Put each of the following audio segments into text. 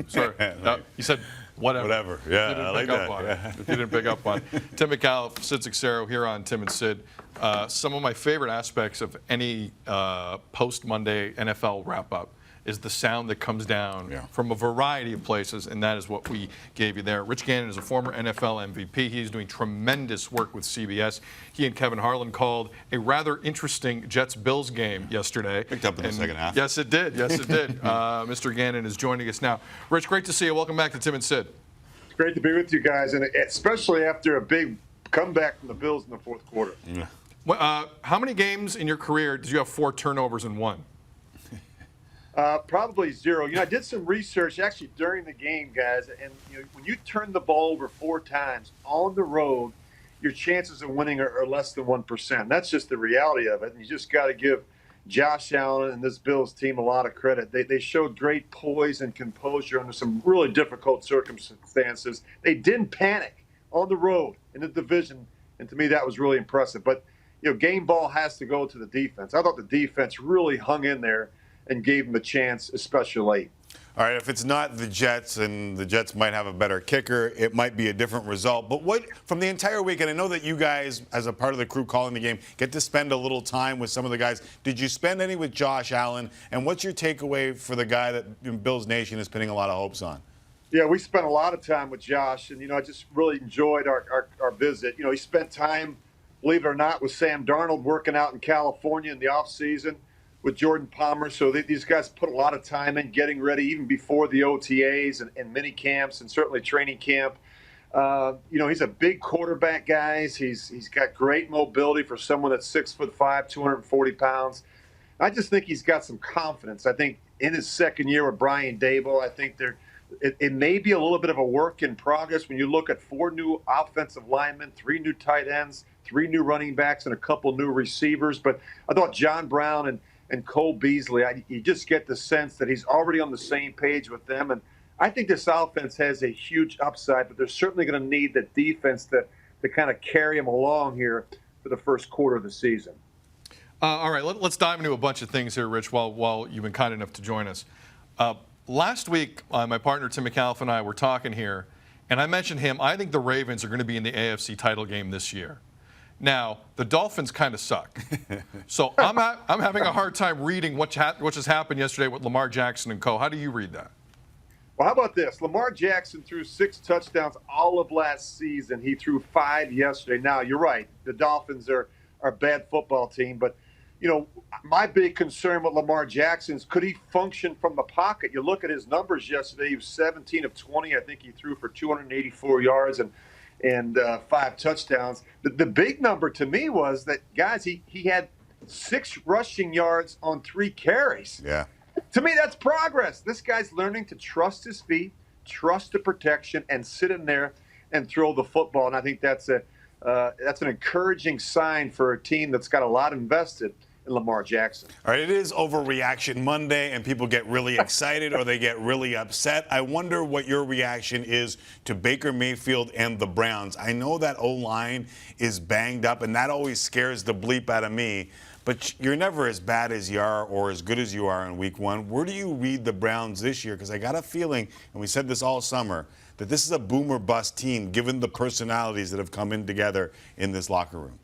Sorry. No, you said whatever. Whatever. Yeah, I like that. Yeah. If you didn't pick up on it. Tim McCall, Sid Cicero here on Tim and Sid. Some of my favorite aspects of any post-Monday NFL wrap-up is the sound that comes down from a variety of places, and that is what we gave you there. Rich Gannon is a former NFL MVP. He's doing tremendous work with CBS. He and Kevin Harlan called a rather interesting Jets-Bills game yesterday. Picked up in the second half. Yes, it did. Yes, it did. Mr. Gannon is joining us now. Rich, great to see you. Welcome back to Tim and Sid. It's great to be with you guys, and especially after a big comeback from the Bills in the fourth quarter. Yeah. Well, how many games in your career did you have 4 turnovers in one? Probably 0. I did some research actually during the game, guys, and when you turn the ball over 4 times on the road, your chances of winning are less than 1%. That's just the reality of it, and you just got to give Josh Allen and this Bills team a lot of credit. They showed great poise and composure under some really difficult circumstances. They didn't panic on the road in the division, and to me that was really impressive. But game ball has to go to the defense. I thought the defense really hung in there and gave them a chance, especially late. All right, if it's not the Jets, and the Jets might have a better kicker, it might be a different result. But what, from the entire weekend, I know that you guys, as a part of the crew calling the game, get to spend a little time with some of the guys. Did you spend any with Josh Allen? And what's your takeaway for the guy that Bills Nation is pinning a lot of hopes on? Yeah, we spent a lot of time with Josh, and, I just really enjoyed our visit. He spent time, believe it or not, with Sam Darnold working out in California in the offseason with Jordan Palmer. So these guys put a lot of time in getting ready even before the OTAs and mini camps and certainly training camp. He's a big quarterback, guys. He's got great mobility for someone that's 6'5", 240 pounds. I just think he's got some confidence. I think in his second year with Brian Daboll, I think it may be a little bit of a work in progress when you look at 4 new offensive linemen, 3 new tight ends, 3 new running backs, and a couple new receivers. But I thought John Brown and Cole Beasley, you just get the sense that he's already on the same page with them. And I think this offense has a huge upside, but they're certainly going to need the defense to kind of carry them along here for the first quarter of the season. All right, let's dive into a bunch of things here, Rich, while you've been kind enough to join us. Last week, my partner Tim McCall and I were talking here, and I mentioned him. I think the Ravens are going to be in the AFC title game this year. Now, the Dolphins kind of suck. So I'm having a hard time reading what just happened yesterday with Lamar Jackson and co. How do you read that? Well, how about this? Lamar Jackson threw 6 touchdowns all of last season. He threw 5 yesterday. Now, you're right. The Dolphins are a bad football team. But, my big concern with Lamar Jackson is, could he function from the pocket? You look at his numbers yesterday. He was 17 of 20. I think he threw for 284 yards and 5 touchdowns. The big number to me was that, guys, he had 6 rushing yards on 3 carries. Yeah. To me, that's progress. This guy's learning to trust his feet, trust the protection, and sit in there and throw the football. And I think that's an encouraging sign for a team that's got a lot invested in Lamar Jackson. All right, it is Overreaction Monday, and people get really excited or they get really upset. I wonder what your reaction is to Baker Mayfield and the Browns. I know that O-line is banged up, and that always scares the bleep out of me. But you're never as bad as you are or as good as you are in week 1. Where do you read the Browns this year? Because I got a feeling, and we said this all summer, that this is a boom or bust team given the personalities that have come in together in this locker room.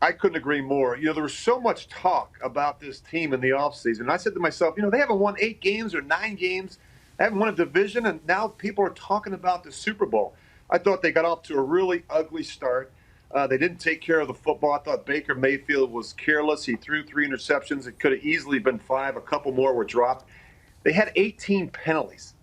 I couldn't agree more. There was so much talk about this team in the offseason. I said to myself, they haven't won 8 games or 9 games, they haven't won a division, and now people are talking about the Super Bowl. I thought they got off to a really ugly start. They didn't take care of the football. I thought Baker Mayfield was careless. He threw 3 interceptions. It could have easily been 5. A couple more were dropped. They had 18 penalties.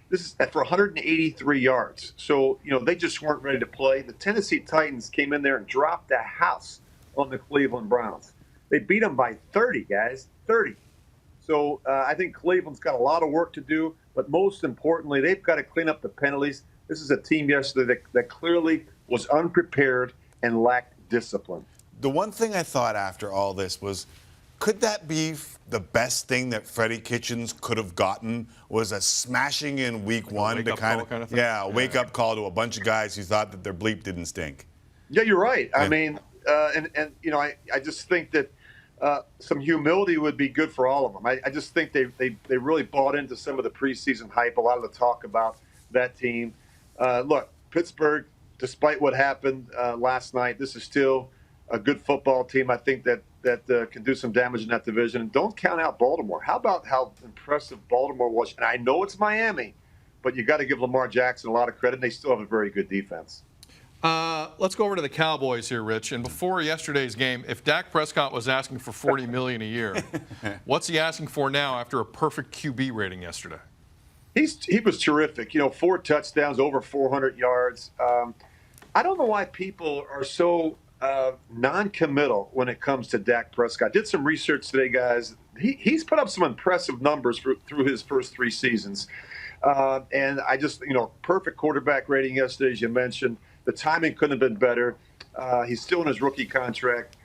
This is for 183 yards. So, they just weren't ready to play. The Tennessee Titans came in there and dropped the house on the Cleveland Browns. They beat them by 30, guys, 30. So I think Cleveland's got a lot of work to do, but most importantly, they've got to clean up the penalties. This is a team yesterday that clearly was unprepared and lacked discipline. The one thing I thought after all this was, could that be the best thing that Freddie Kitchens could have gotten, was a smashing in week 1 to kind of thing? Yeah, a wake-up call to a bunch of guys who thought that their bleep didn't stink. Yeah, you're right. I mean, I just think that some humility would be good for all of them. I just think they really bought into some of the preseason hype, a lot of the talk about that team. Look, Pittsburgh, despite what happened last night, this is still a good football team. I think that can do some damage in that division. And don't count out Baltimore. How about how impressive Baltimore was? And I know it's Miami, but you got to give Lamar Jackson a lot of credit. And they still have a very good defense. Let's go over to the Cowboys here, Rich. And before yesterday's game, if Dak Prescott was asking for $40 million a year, what's he asking for now after a perfect QB rating yesterday? He was terrific. 4 touchdowns, over 400 yards. I don't know why people are so non-committal when it comes to Dak Prescott. I did some research today, guys. He's put up some impressive numbers through his first 3 seasons. And I just, perfect quarterback rating yesterday, as you mentioned. The timing couldn't have been better. He's still in his rookie contract.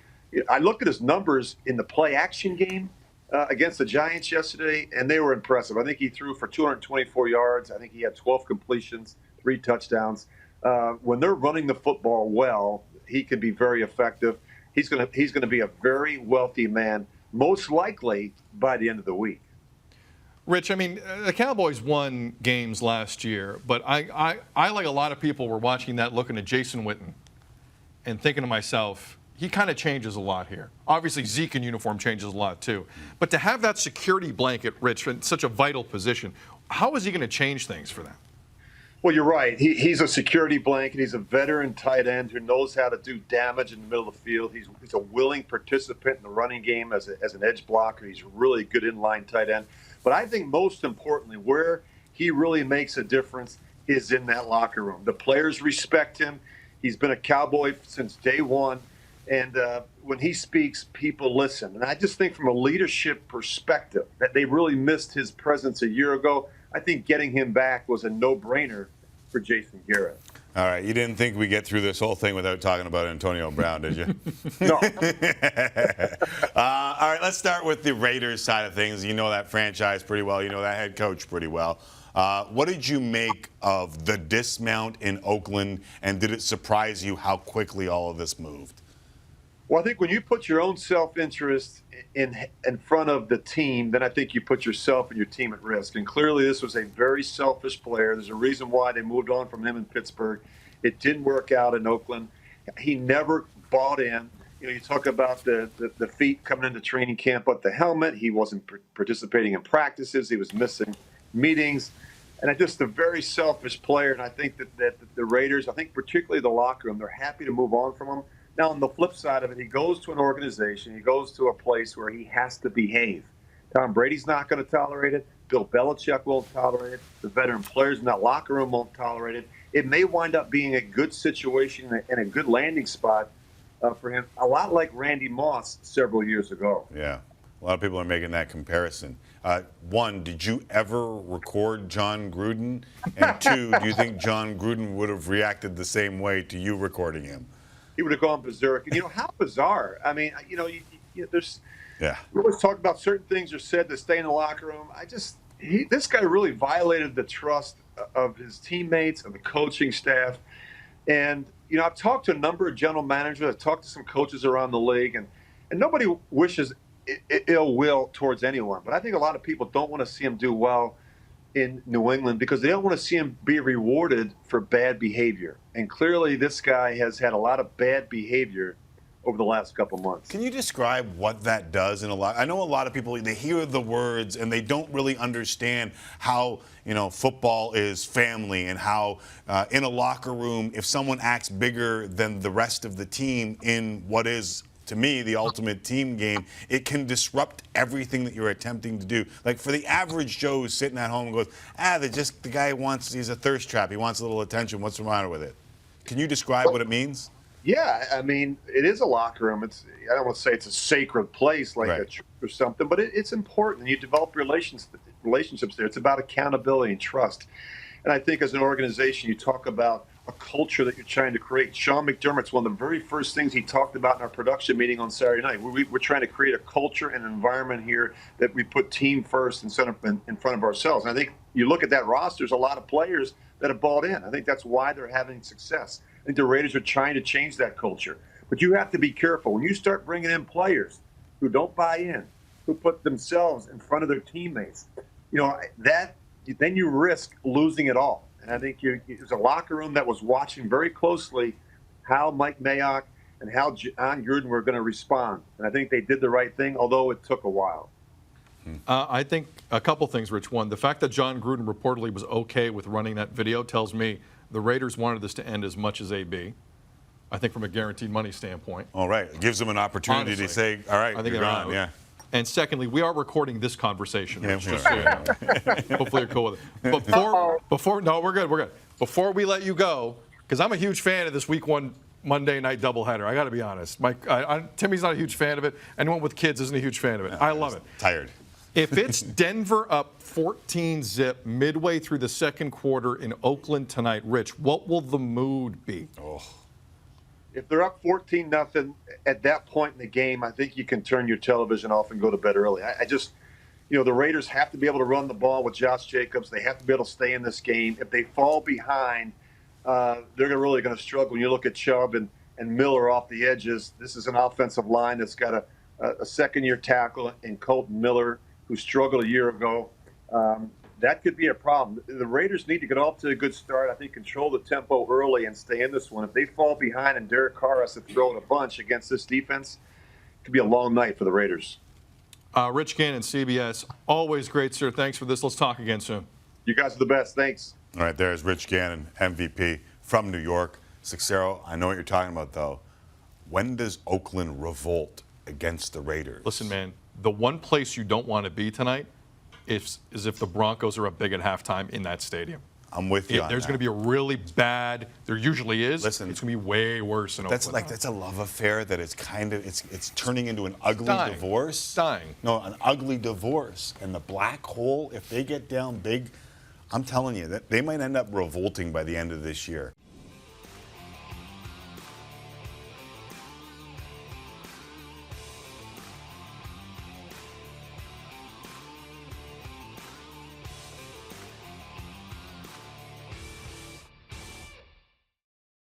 I looked at his numbers in the play-action game against the Giants yesterday, and they were impressive. I think he threw for 224 yards. I think he had 12 completions, 3 touchdowns. When they're running the football well, he can be very effective. He's going to be a very wealthy man, most likely by the end of the week. Rich, I mean, the Cowboys won games last year, but I like a lot of people, were watching that looking at Jason Witten and thinking to myself, he kind of changes a lot here. Obviously, Zeke in uniform changes a lot too. But to have that security blanket, Rich, in such a vital position, how is he going to change things for them? Well, you're right. He's a security blanket. He's a veteran tight end who knows how to do damage in the middle of the field. He's a willing participant in the running game as an edge blocker. He's a really good inline tight end. But I think most importantly, where he really makes a difference is in that locker room. The players respect him. He's been a Cowboy since day one. And when he speaks, people listen. And I just think from a leadership perspective that they really missed his presence a year ago. I think getting him back was a no-brainer for Jason Garrett. All right, you didn't think we'd get through this whole thing without talking about Antonio Brown, did you? No. All right, let's start with the Raiders side of things. You know that franchise pretty well. You know that head coach pretty well. What did you make of the dismount in Oakland, and did it surprise you how quickly all of this moved? Well, I think when you put your own self-interest in front of the team, then I think you put yourself and your team at risk. And clearly this was a very selfish player. There's a reason why they moved on from him in Pittsburgh. It didn't work out in Oakland. He never bought in. You talk about the feet coming into training camp with the helmet. He wasn't participating in practices. He was missing meetings. And just a very selfish player. And I think that the Raiders, I think particularly the locker room, they're happy to move on from him. Now, on the flip side of it, he goes to an organization, he goes to a place where he has to behave. Tom Brady's not going to tolerate it. Bill Belichick won't tolerate it. The veteran players in that locker room won't tolerate it. It may wind up being a good situation and a good landing spot for him, a lot like Randy Moss several years ago. Yeah, a lot of people are making that comparison. One, did you ever record John Gruden? And 2, do you think John Gruden would have reacted the same way to you recording him? He would have gone berserk. And, how bizarre. I mean, there's – yeah. We always talk about certain things are said to stay in the locker room. This guy really violated the trust of his teammates, of the coaching staff. And, I've talked to a number of general managers. I've talked to some coaches around the league. And nobody wishes ill will towards anyone. But I think a lot of people don't want to see him do well in New England because they don't want to see him be rewarded for bad behavior. And clearly this guy has had a lot of bad behavior over the last couple months. Can you describe what that does in a lot? I know a lot of people, they hear the words and they don't really understand how, football is family and how in a locker room, if someone acts bigger than the rest of the team in what is, to me, the ultimate team game, it can disrupt everything that you're attempting to do. Like for the average Joe who's sitting at home and goes, the guy he's a thirst trap. He wants a little attention. What's the matter with it? Can you describe what it means? Yeah, I mean, it is a locker room. I don't want to say it's a sacred place like a church or something, but it's important. You develop relationships there. It's about accountability and trust. And I think as an organization, you talk about a culture that you're trying to create. Sean McDermott's one of the very first things he talked about in our production meeting on Saturday night. We're trying to create a culture and an environment here that we put team first in front of ourselves. And I think you look at that roster, there's a lot of players that have bought in. I think that's why they're having success. I think the Raiders are trying to change that culture. But you have to be careful. When you start bringing in players who don't buy in, who put themselves in front of their teammates, then you risk losing it all. And I think there's a locker room that was watching very closely how Mike Mayock and how John Gruden were going to respond. And I think they did the right thing, although it took a while. I think a couple things, Rich. One, the fact that John Gruden reportedly was okay with running that video tells me the Raiders wanted this to end as much as AB. I think from a guaranteed money standpoint. All right. It gives them an opportunity Honestly, to say, all right, I think you're gone. Yeah. And secondly, we are recording this conversation. Yeah, Rich, just so you know. Hopefully you're cool with it. No, we're good. Before we let you go, because I'm a huge fan of this Week 1 Monday night doubleheader. I got to be honest. Timmy's not a huge fan of it. Anyone with kids isn't a huge fan of it. I love it. Tired. If it's Denver up 14-zip midway through the second quarter in Oakland tonight, Rich, what will the mood be? Oh. If they're up 14-0 at that point in the game, I think you can turn your television off and go to bed early. I just, the Raiders have to be able to run the ball with Josh Jacobs. They have to be able to stay in this game. If they fall behind, they're really going to struggle. When you look at Chubb and Miller off the edges, this is an offensive line that's got a second-year tackle in Colton Miller, who struggled a year ago. That could be a problem. The Raiders need to get off to a good start. I think control the tempo early and stay in this one. If they fall behind and Derek Carr has to throw it a bunch against this defense, it could be a long night for the Raiders. Rich Gannon, CBS. Always great, sir. Thanks for this. Let's talk again soon. You guys are the best. Thanks. All right, there's Rich Gannon, MVP from New York. Sixero, I know what you're talking about, though. When does Oakland revolt against the Raiders? Listen, man, the one place you don't want to be tonight is if the Broncos are up big at halftime in that stadium. I'm with you on There's that. going to be a really bad, there usually is. Listen, it's going to be way worse in Oakland. That's a love affair that it's it's turning into an ugly dying. divorce. Dying. No, an ugly divorce. And the black hole, if they get down big, I'm telling you, that they might end up revolting by the end of this year.